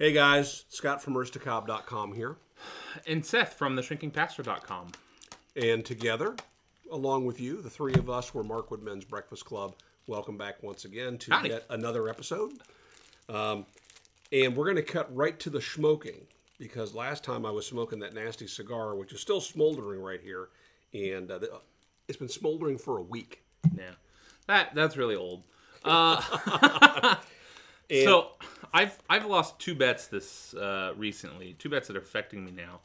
Hey guys, Scott from Aristocob.com here. And Seth from theshrinkingpastor.com. And together, along with you, the three of us were Markwood Men's Breakfast Club. Welcome back once again to Howdy. yet another episode. And we're going to cut right to the smoking, because last time I was smoking that nasty cigar, which is still smoldering right here, and it's been smoldering for a week. Yeah, that's really old. So I've lost two bets this recently. Two bets that are affecting me now.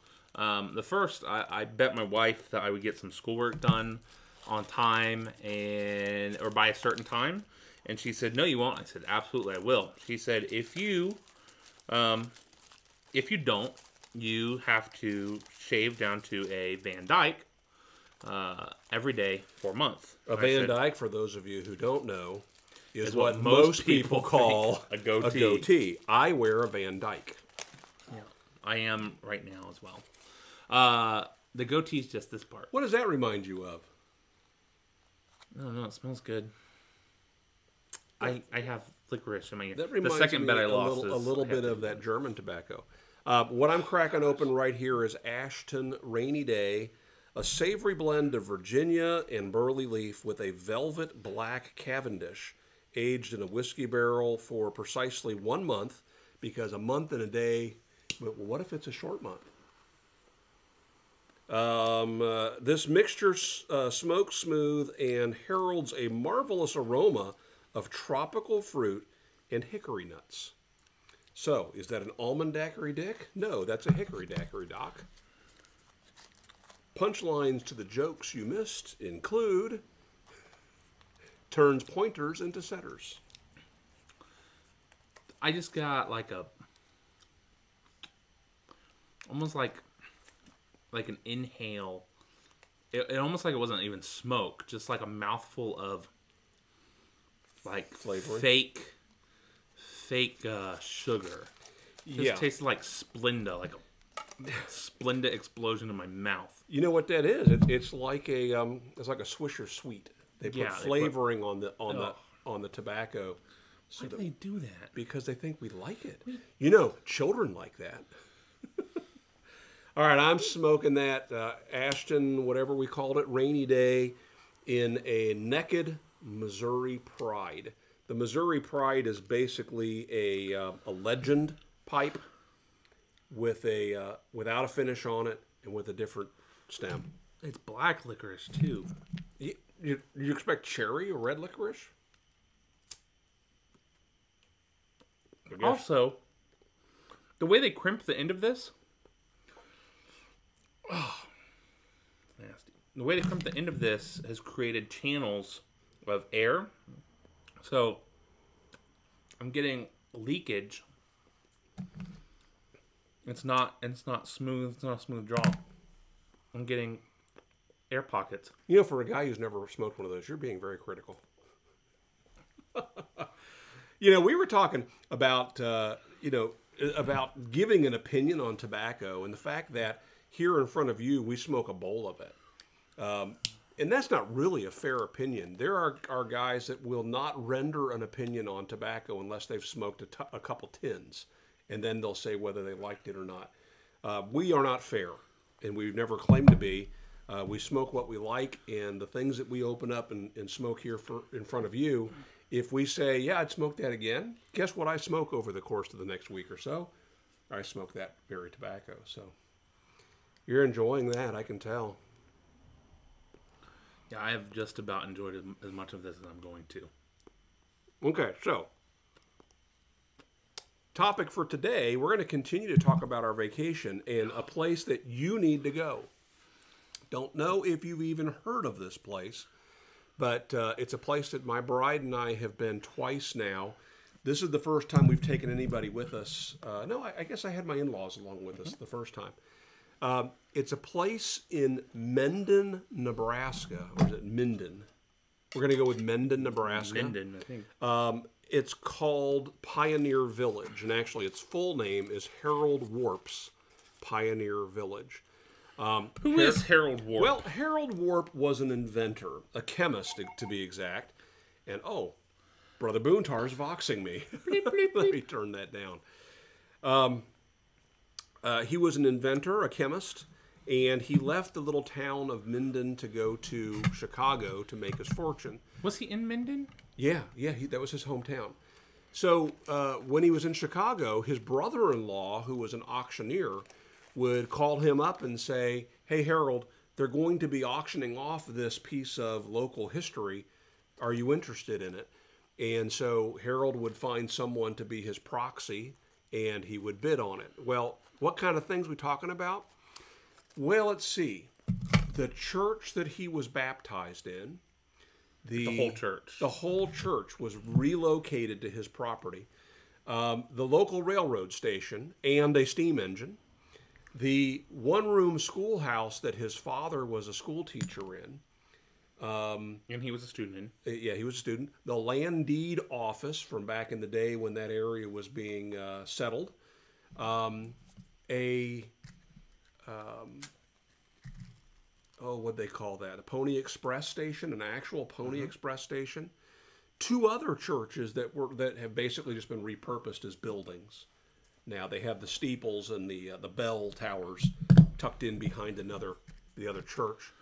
The first, I bet my wife that I would get some schoolwork done on time or by a certain time, and she said, "No, you won't." I said, "Absolutely, I will." She said, "If you don't, you have to shave down to a Van Dyke every day for a month." A Van Dyke, for those of you who don't know, is what most people call a goatee. A goatee. I wear a Van Dyke. Yeah, I am right now as well. The goatee is just this part. What does that remind you of? I don't know. It smells good. I have licorice in my ear. That reminds the second me bet I lost a little bit of that German tobacco. What I'm cracking open right here is Ashton Rainy Day, a savory blend of Virginia and burley leaf with a velvet black Cavendish, aged in a whiskey barrel for precisely 1 month, because a month and a day, but what if it's a short month? This mixture smokes smooth and heralds a marvelous aroma of tropical fruit and hickory nuts. So, is that an almond daiquiri, Dick? No, that's a hickory daiquiri, Doc. Punchlines to the jokes you missed include: turns pointers into setters. I just got almost like an inhale. It almost like it wasn't even smoke, just like a mouthful of flavoring. fake sugar. Yeah. It tasted like Splenda, like a Splenda explosion in my mouth. You know what that is? It's like a Swisher Sweet. They put flavoring on the tobacco. Why do they do that? Because they think we like it. You know, children like that. All right, I'm smoking that Ashton, whatever we called it, Rainy Day, in a Naked Missouri Pride. The Missouri Pride is basically a Legend pipe with without a finish on it and with a different stem. It's black licorice too. You expect cherry or red licorice? Also, the way they crimp the end of this, nasty. The way they crimp the end of this has created channels of air. So I'm getting leakage. It's not smooth. It's not a smooth draw. I'm getting air pockets. You know, for a guy who's never smoked one of those, you're being very critical. You know, we were talking about, about giving an opinion on tobacco, and the fact that here in front of you, we smoke a bowl of it. And that's not really a fair opinion. There are guys that will not render an opinion on tobacco unless they've smoked a couple tins, and then they'll say whether they liked it or not. We are not fair, and we've never claimed to be. We smoke what we like, and the things that we open up and smoke here in front of you, if we say, yeah, I'd smoke that again, guess what I smoke over the course of the next week or so? I smoke that very tobacco. So you're enjoying that, I can tell. Yeah, I have just about enjoyed as much of this as I'm going to. Okay, so topic for today, we're going to continue to talk about our vacation and a place that you need to go. Don't know if you've even heard of this place, but it's a place that my bride and I have been twice now. This is the first time we've taken anybody with us. No, I guess I had my in-laws along with us the first time. It's a place in Mendon, Nebraska. Or is it Minden? We're going to go with Mendon, Nebraska. Minden, I think. It's called Pioneer Village, and actually its full name is Harold Warp's Pioneer Village. Who is Harold Warp? Well, Harold Warp was an inventor, a chemist to be exact. And, Brother Boontar's voxing me. Let me turn that down. He was an inventor, a chemist, and he left the little town of Minden to go to Chicago to make his fortune. Was he in Minden? Yeah, that was his hometown. So when he was in Chicago, his brother-in-law, who was an auctioneer, would call him up and say, "Hey, Harold, they're going to be auctioning off this piece of local history. Are you interested in it?" And so Harold would find someone to be his proxy, and he would bid on it. Well, what kind of things we talking about? Well, let's see. The church that he was baptized in, The whole church. the whole church was relocated to his property. The local railroad station and a steam engine. The one-room schoolhouse that his father was a school teacher in. And he was a student in. Yeah, he was a student. The land deed office from back in the day when that area was being settled. What'd they call that? A Pony Express station, an actual Pony Express station. 2 other churches that have basically just been repurposed as buildings. Now they have the steeples and the bell towers tucked in behind the other church.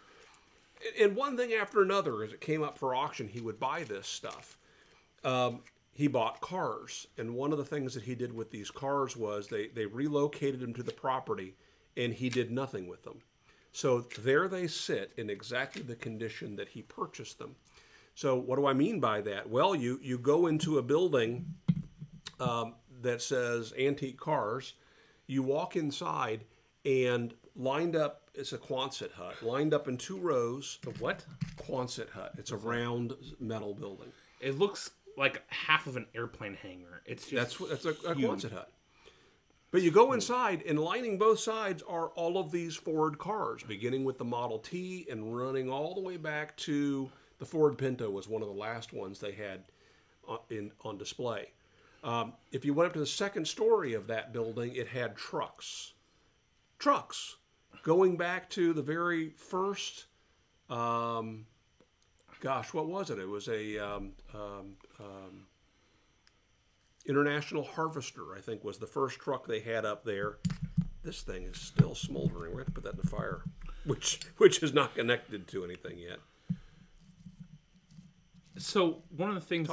And one thing after another, as it came up for auction, he would buy this stuff. He bought cars, and one of the things that he did with these cars was they relocated them to the property, and he did nothing with them. So there they sit in exactly the condition that he purchased them. So what do I mean by that? Well, you go into a building that says antique cars, you walk inside, and lined up, it's a Quonset hut, lined up in 2 rows. The what? Quonset hut. It's a round metal building. It looks like half of an airplane hangar. It's just That's a Quonset hut. But you go inside, and lining both sides are all of these Ford cars, beginning with the Model T and running all the way back to the Ford Pinto was one of the last ones they had on display. If you went up to the second story of that building, it had trucks. Trucks. Going back to the very first, what was it? It was a International Harvester, I think, was the first truck they had up there. This thing is still smoldering. We're going to put that in the fire, which is not connected to anything yet. So one of the things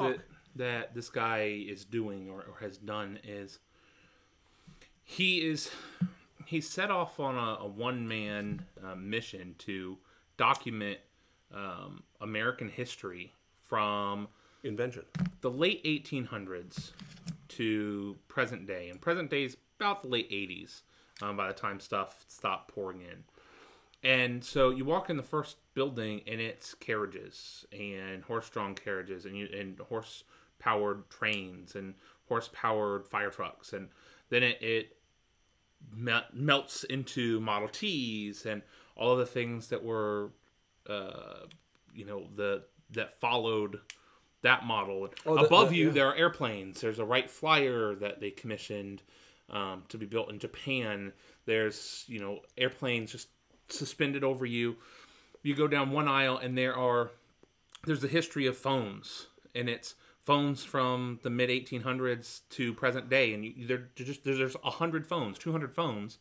that this guy is doing or has done is he's set off on a one-man mission to document American history from Invention. the late 1800s to present day. And present day is about the late 80s by the time stuff stopped pouring in. And so you walk in the first building, and it's carriages and horse-drawn carriages and horse-powered trains and horse-powered fire trucks. And then it melts into Model Ts and all of the things that were, that followed that model. Above you, there are airplanes. There's a Wright Flyer that they commissioned to be built in Japan. There's, airplanes just suspended over you. You go down one aisle, and there's a history of phones, and it's phones from the mid 1800s to present day, and there's 100 phones, 200 phones,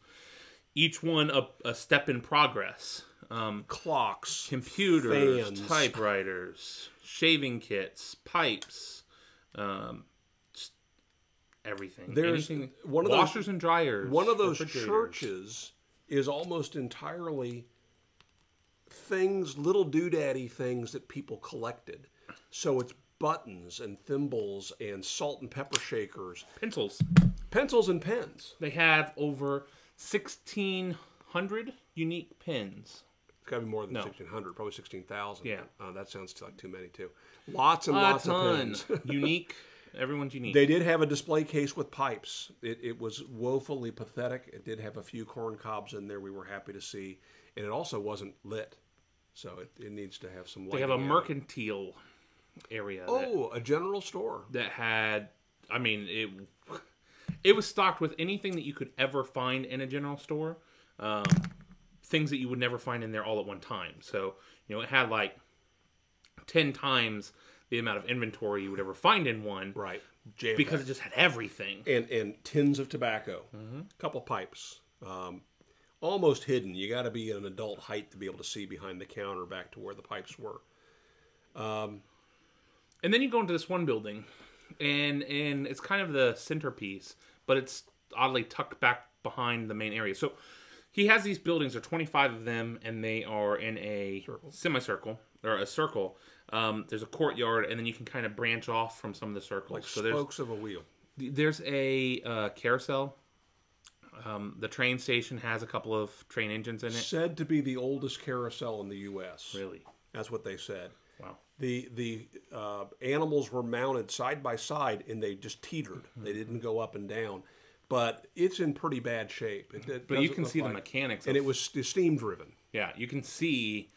each one a step in progress. Clocks, computers, fans, typewriters, shaving kits, pipes, just everything. There's anything, one of washers those, and dryers. One of those churches is almost entirely things, little doodaddy things that people collected. So it's buttons and thimbles and salt and pepper shakers. Pencils and pens. They have over 1,600 unique pens. It's got to be more than 1,600, probably 16,000. Yeah. That sounds like too many, too. Lots and lots of pens. Unique. Everyone's unique. They did have a display case with pipes. It was woefully pathetic. It did have a few corn cobs in there we were happy to see. And it also wasn't lit. So it needs to have some light. They have a mercantile area. A general store. That had, it was stocked with anything that you could ever find in a general store. Things that you would never find in there all at one time. So, it had like 10 times the amount of inventory you would ever find in one. Right. Because it just had everything. And tins of tobacco. A couple pipes. Almost hidden. You got to be at an adult height to be able to see behind the counter back to where the pipes were. And then you go into this one building, and it's kind of the centerpiece, but it's oddly tucked back behind the main area. So he has these buildings, there are 25 of them, and they are in a semicircle, or a circle. There's a courtyard, and then you can kind of branch off from some of the circles. Like so spokes of a wheel. There's a carousel. The train station has a couple of train engines in it. Said to be the oldest carousel in the U.S. Really? That's what they said. Wow. The animals were mounted side by side, and they just teetered. They didn't go up and down. But it's in pretty bad shape. But you can see the mechanics. And it was steam driven. Yeah, you can see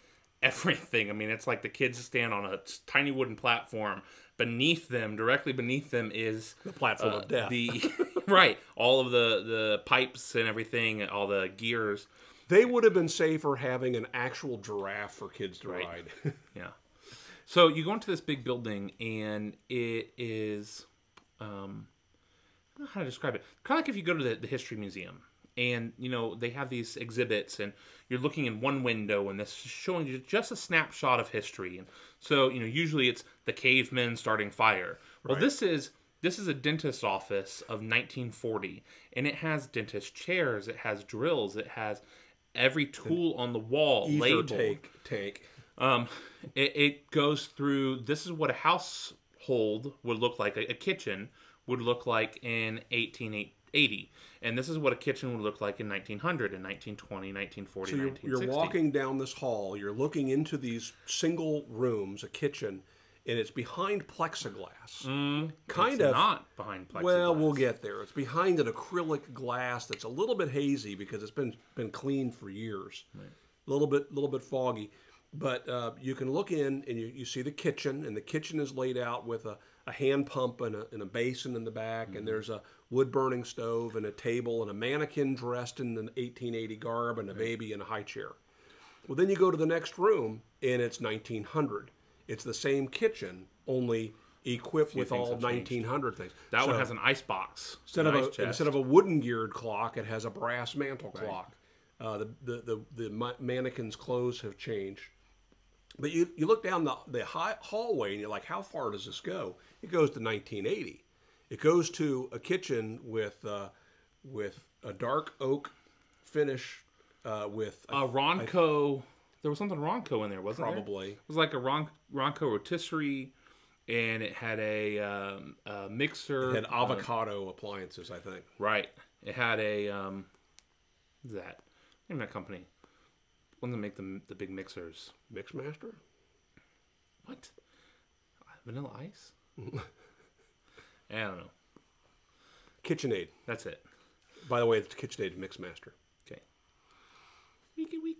everything. I mean, it's like the kids stand on a tiny wooden platform. Beneath them, directly beneath them, is the platform of death. Right, all of the pipes and everything, all the gears. They would have been safer having an actual giraffe for kids to ride. Yeah. So you go into this big building, and it is, I don't know how to describe it. Kind of like if you go to the History Museum, and, you know, they have these exhibits, and you're looking in one window, and this is showing you just a snapshot of history. And so, you know, usually it's the cavemen starting fire. Well, Right. this is a dentist's office of 1940, and it has dentist chairs, it has drills, it has every tool on the wall labeled. Tank. It goes through, this is what a household would look like, a kitchen would look like in 1880. And this is what a kitchen would look like in 1900, in 1920, 1940, So 1960. you're walking down this hall, you're looking into these single rooms, a kitchen, and it's behind plexiglass. It's not behind plexiglass. Well, we'll get there. It's behind an acrylic glass that's a little bit hazy because it's been cleaned for years. Right. A little bit foggy. But you can look in and you see the kitchen, and the kitchen is laid out with a hand pump and a basin in the back, and there's a wood-burning stove and a table and a mannequin dressed in an 1880 garb and a baby in a high chair. Well, then you go to the next room, and it's 1900. It's the same kitchen, only equipped with all 1900 things. That one has an ice box. Instead of a wooden geared clock, it has a brass mantle clock. The mannequin's clothes have changed. But you look down the hallway, and you're like, how far does this go? It goes to 1980. It goes to a kitchen with a dark oak finish with a Ronco. There was something Ronco in there, wasn't there? Probably. It was like a Ronco rotisserie, and it had a mixer. It had avocado appliances, I think. Right. It had a what's that? Name that company. One that make the big mixers. Mixmaster? What? Vanilla Ice? I don't know. KitchenAid. That's it. By the way, it's KitchenAid Mixmaster. Okay.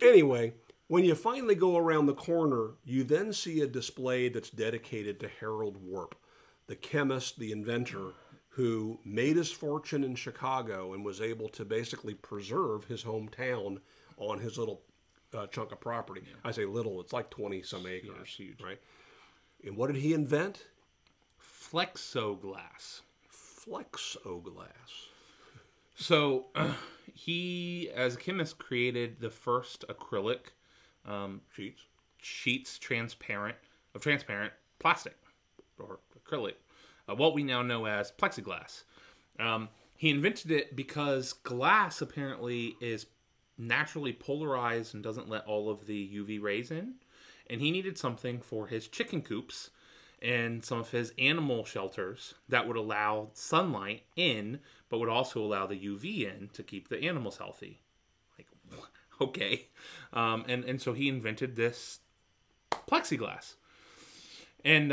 Anyway, when you finally go around the corner, you then see a display that's dedicated to Harold Warp, the chemist, the inventor, who made his fortune in Chicago and was able to basically preserve his hometown on his little chunk of property. Yeah. I say little, it's like 20-some acres. Yeah, huge. Right? And what did he invent? Flexoglass. Flexoglass. So he, as a chemist, created the first acrylic sheets transparent plastic or acrylic, what we now know as plexiglass. He invented it because glass apparently is naturally polarized and doesn't let all of the UV rays in, and he needed something for his chicken coops and some of his animal shelters that would allow sunlight in, but would also allow the UV in to keep the animals healthy. Like, okay. And so he invented this plexiglass. And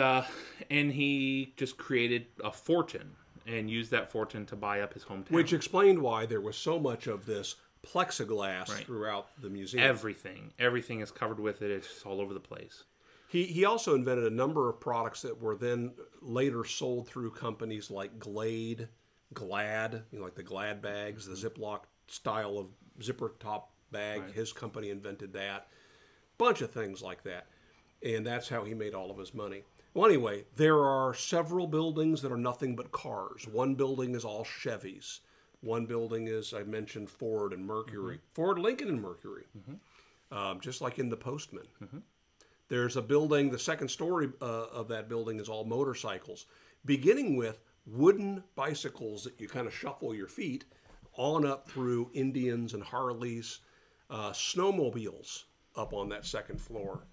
he just created a fortune and used that fortune to buy up his hometown. Which explained why there was so much of this plexiglass throughout the museum. Everything is covered with it. It's just all over the place. He also invented a number of products that were then later sold through companies like Glad, like the Glad bags, the Ziploc style of zipper top bag. Right. His company invented that. Bunch of things like that. And that's how he made all of his money. Well, anyway, there are several buildings that are nothing but cars. One building is all Chevys. One building is, I mentioned, Ford and Mercury. Ford, Lincoln, and Mercury. Just like in The Postman. There's a building, the second story of that building is all motorcycles, beginning with wooden bicycles that you kind of shuffle your feet on up through Indians and Harleys, snowmobiles up on that second floor.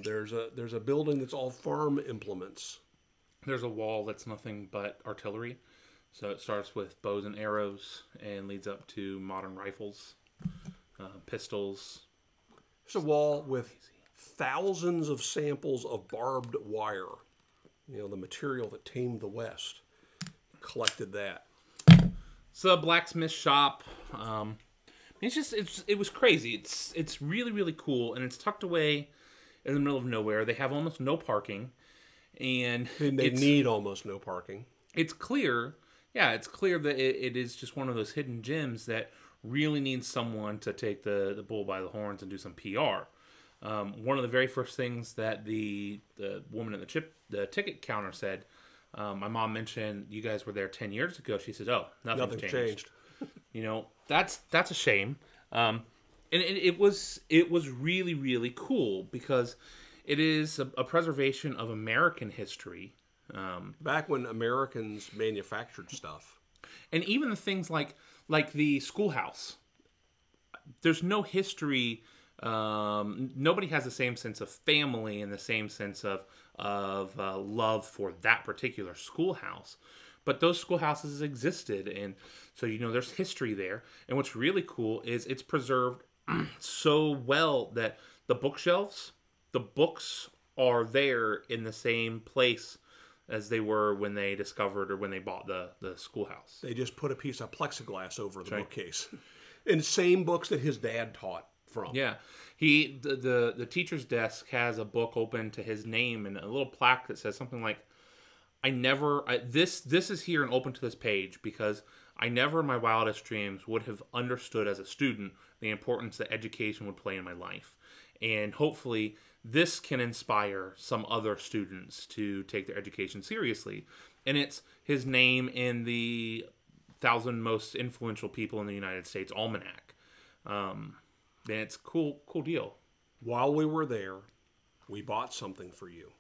There's a building that's all farm implements. There's a wall that's nothing but artillery. So it starts with bows and arrows and leads up to modern rifles, pistols. There's a wall with thousands of samples of barbed wire. You know, the material that tamed the West. Collected that. It's a blacksmith shop. It was crazy. It's really, really cool, and it's tucked away in the middle of nowhere. They have almost no parking, and they need almost no parking. It's clear, it's clear that it is just one of those hidden gems that really needs someone to take the bull by the horns and do some PR. One of the very first things that the woman at the ticket counter said, my mom mentioned you guys were there 10 years ago. She said, "Oh, nothing's changed." You know, that's a shame. And it was really, really cool because it is a preservation of American history. Back when Americans manufactured stuff. And even the things like the schoolhouse. There's no history. Nobody has the same sense of family and the same sense of love for that particular schoolhouse. But those schoolhouses existed, and so there's history there. And what's really cool is it's preserved so well that the bookshelves, the books are there in the same place as they were when they discovered or when they bought the schoolhouse. They just put a piece of plexiglass over the bookcase. And same books that his dad taught from. Yeah. The teacher's desk has a book open to his name and a little plaque that says something like, this is here and open to this page because I never in my wildest dreams would have understood as a student the importance that education would play in my life. And hopefully this can inspire some other students to take their education seriously. And it's his name in the 1,000 most influential people in the United States almanac. And it's cool deal. While we were there, we bought something for you.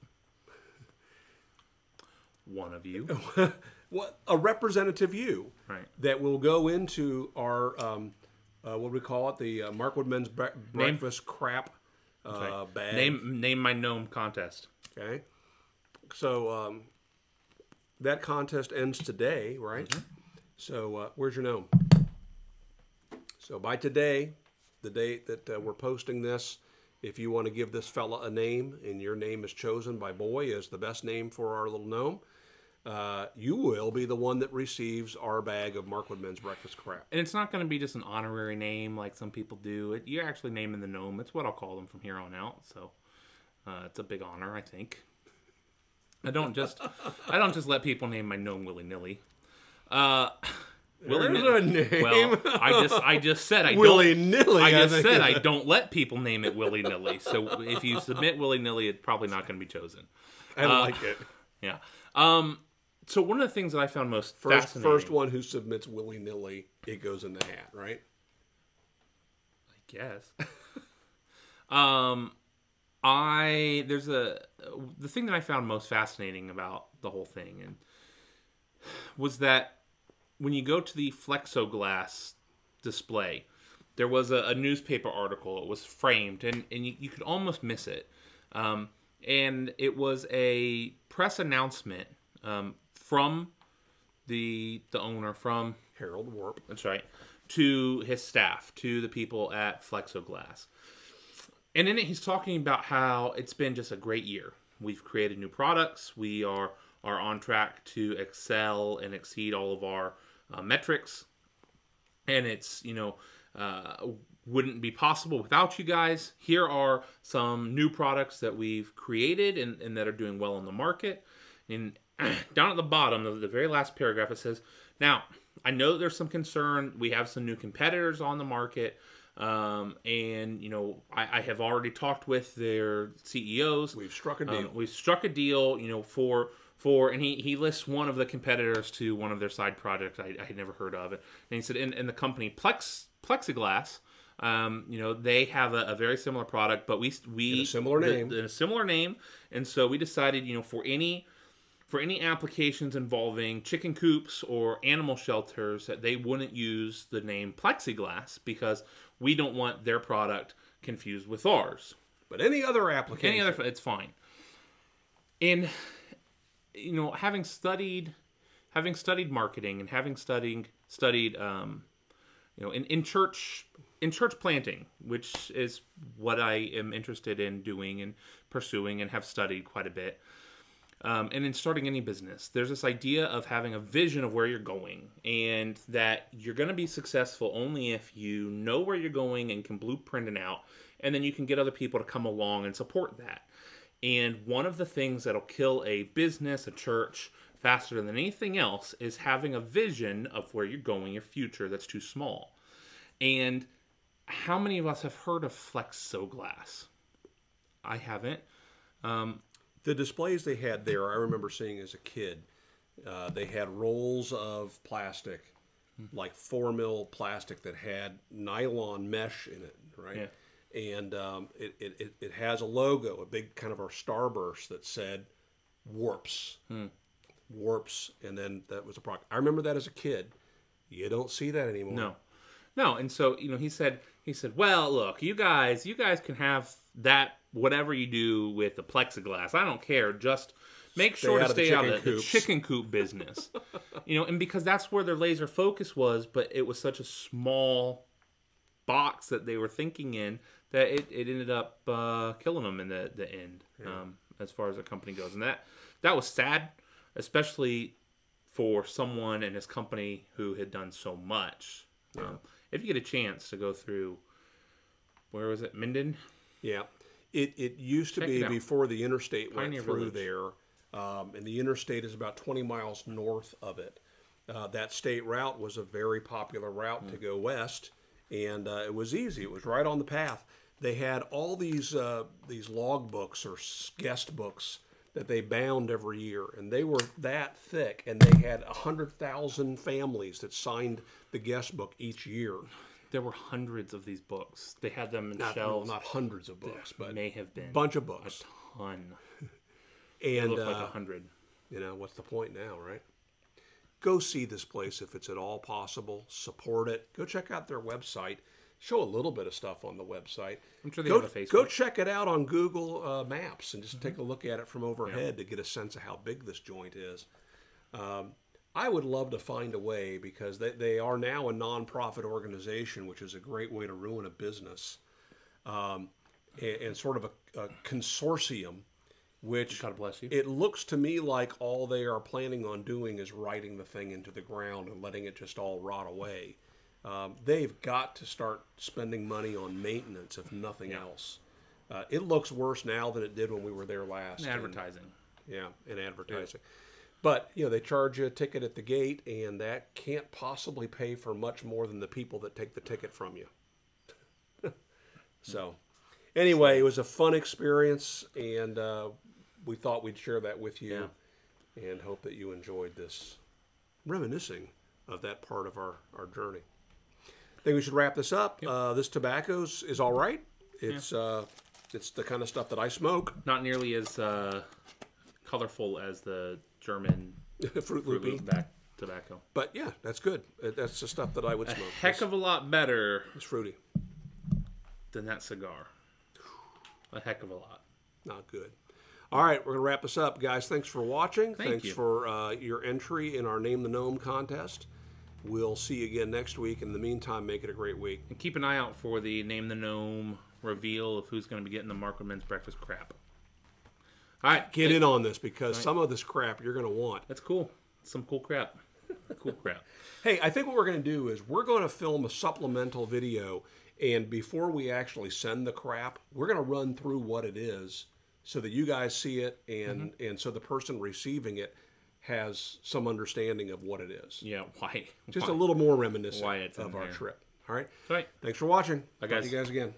One of you. What a representative you. Right. That will go into our, what do we call it? The Mark Woodman's breakfast crap bag. Name my gnome contest. Okay. So that contest ends today, right? Mm-hmm. So where's your gnome? So by today, the date that we're posting this, if you want to give this fella a name and your name is chosen by Boy as the best name for our little gnome, you will be the one that receives our bag of Mark Woodman's breakfast crap. And it's not going to be just an honorary name like some people do. You're actually naming the gnome. It's what I'll call them from here on out. So it's a big honor, I think. I don't just let people name my gnome willy-nilly. There's a name. Well, I just said I willy-nilly. I don't let people name it willy-nilly. So if you submit willy-nilly, it's probably not going to be chosen. I like it. Yeah. So one of the things that I found most fascinating... First one who submits willy-nilly, it goes in the hat, right? I guess. The thing that I found most fascinating about the whole thing was that when you go to the Flexoglass display, there was a newspaper article. It was framed, and you could almost miss it. And it was a press announcement from the owner, from Harold Warp. That's right. To his staff, to the people at Flexoglass. And in it, he's talking about how it's been just a great year. We've created new products. We are on track to excel and exceed all of our metrics. And it's, wouldn't be possible without you guys. Here are some new products that we've created and that are doing well in the market. And down at the bottom of the very last paragraph, it says, now, I know that there's some concern. We have some new competitors on the market. And I have already talked with their CEOs. We've struck a deal. We've struck a deal, for and he lists one of the competitors to one of their side projects I had never heard of it. And he said, in the company Plexiglass, they have a very similar product, but we in a similar name. In a similar name, and so we decided, for any applications involving chicken coops or animal shelters, that they wouldn't use the name Plexiglass because we don't want their product confused with ours. But any other application, it's fine. And having studied marketing and having studied in church planting, which is what I am interested in doing and pursuing and have studied quite a bit. And in starting any business, there's this idea of having a vision of where you're going, and that you're going to be successful only if you know where you're going and can blueprint it out, and then you can get other people to come along and support that. And one of the things that'll kill a business, a church, faster than anything else is having a vision of where you're going, your future, that's too small. And how many of us have heard of Flexoglass? I haven't. The displays they had there, I remember seeing as a kid. They had rolls of plastic, like 4 mil plastic that had nylon mesh in it, right? Yeah. And it has a logo, a big kind of our starburst that said Warps. Warps, and then that was a product. I remember that as a kid. You don't see that anymore. No. And so, he said, well, look, you guys can have that, whatever you do with the plexiglass. I don't care. Just make sure to stay out of the chicken coop business. And because that's where their laser focus was, but it was such a small box that they were thinking in that it ended up killing them in the end, as far as the company goes. And that was sad, especially for someone in his company who had done so much. If you get a chance to go through, where was it, Minden? Yeah. It used to be before the interstate went through there, and the interstate is about 20 miles north of it. That state route was a very popular route to go west, and it was easy. It was right on the path. They had all these log books or guest books that they bound every year, and they were that thick, and they had 100,000 families that signed the guest book each year. There were hundreds of these books. They had them in shelves. Not hundreds of books, but may have been a bunch of books. A ton. And looked like 100. What's the point now, right? Go see this place if it's at all possible. Support it. Go check out their website. Show a little bit of stuff on the website. I'm sure they have a Facebook. Go check it out on Google Maps and just take a look at it from overhead to get a sense of how big this joint is. I would love to find a way, because they are now a nonprofit organization, which is a great way to ruin a business, and sort of a consortium, which God bless you. It looks to me like all they are planning on doing is riding the thing into the ground and letting it just all rot away. They've got to start spending money on maintenance, if nothing else. It looks worse now than it did when we were there last. And advertising. And advertising. Yeah. But, they charge you a ticket at the gate, and that can't possibly pay for much more than the people that take the ticket from you. So, anyway, it was a fun experience, and we thought we'd share that with you, and hope that you enjoyed this reminiscing of that part of our journey. I think we should wrap this up. This tobacco is all right. It's the kind of stuff that I smoke. Not nearly as colorful as the German Fruit Loopy tobacco. But yeah, that's good. That's the stuff that I would smoke. Heck of a lot better. It's fruity. Than that cigar. A heck of a lot. Not good. All right, we're going to wrap this up, guys. Thanks for watching. Thanks for your entry in our Name the Gnome contest. We'll see you again next week. In the meantime, make it a great week. And keep an eye out for the Name the Gnome reveal of who's going to be getting the Marco Men's Breakfast crap. All right. Get in on this, because some of this crap you're going to want. That's cool. Some cool crap. Cool crap. Hey, I think what we're going to do is we're going to film a supplemental video, and before we actually send the crap, we're going to run through what it is so that you guys see it, and so the person receiving it has some understanding of what it is. Yeah, why? Just a little more reminiscent of our trip. All right. All right. Thanks for watching. Bye, Talk guys. to you guys again.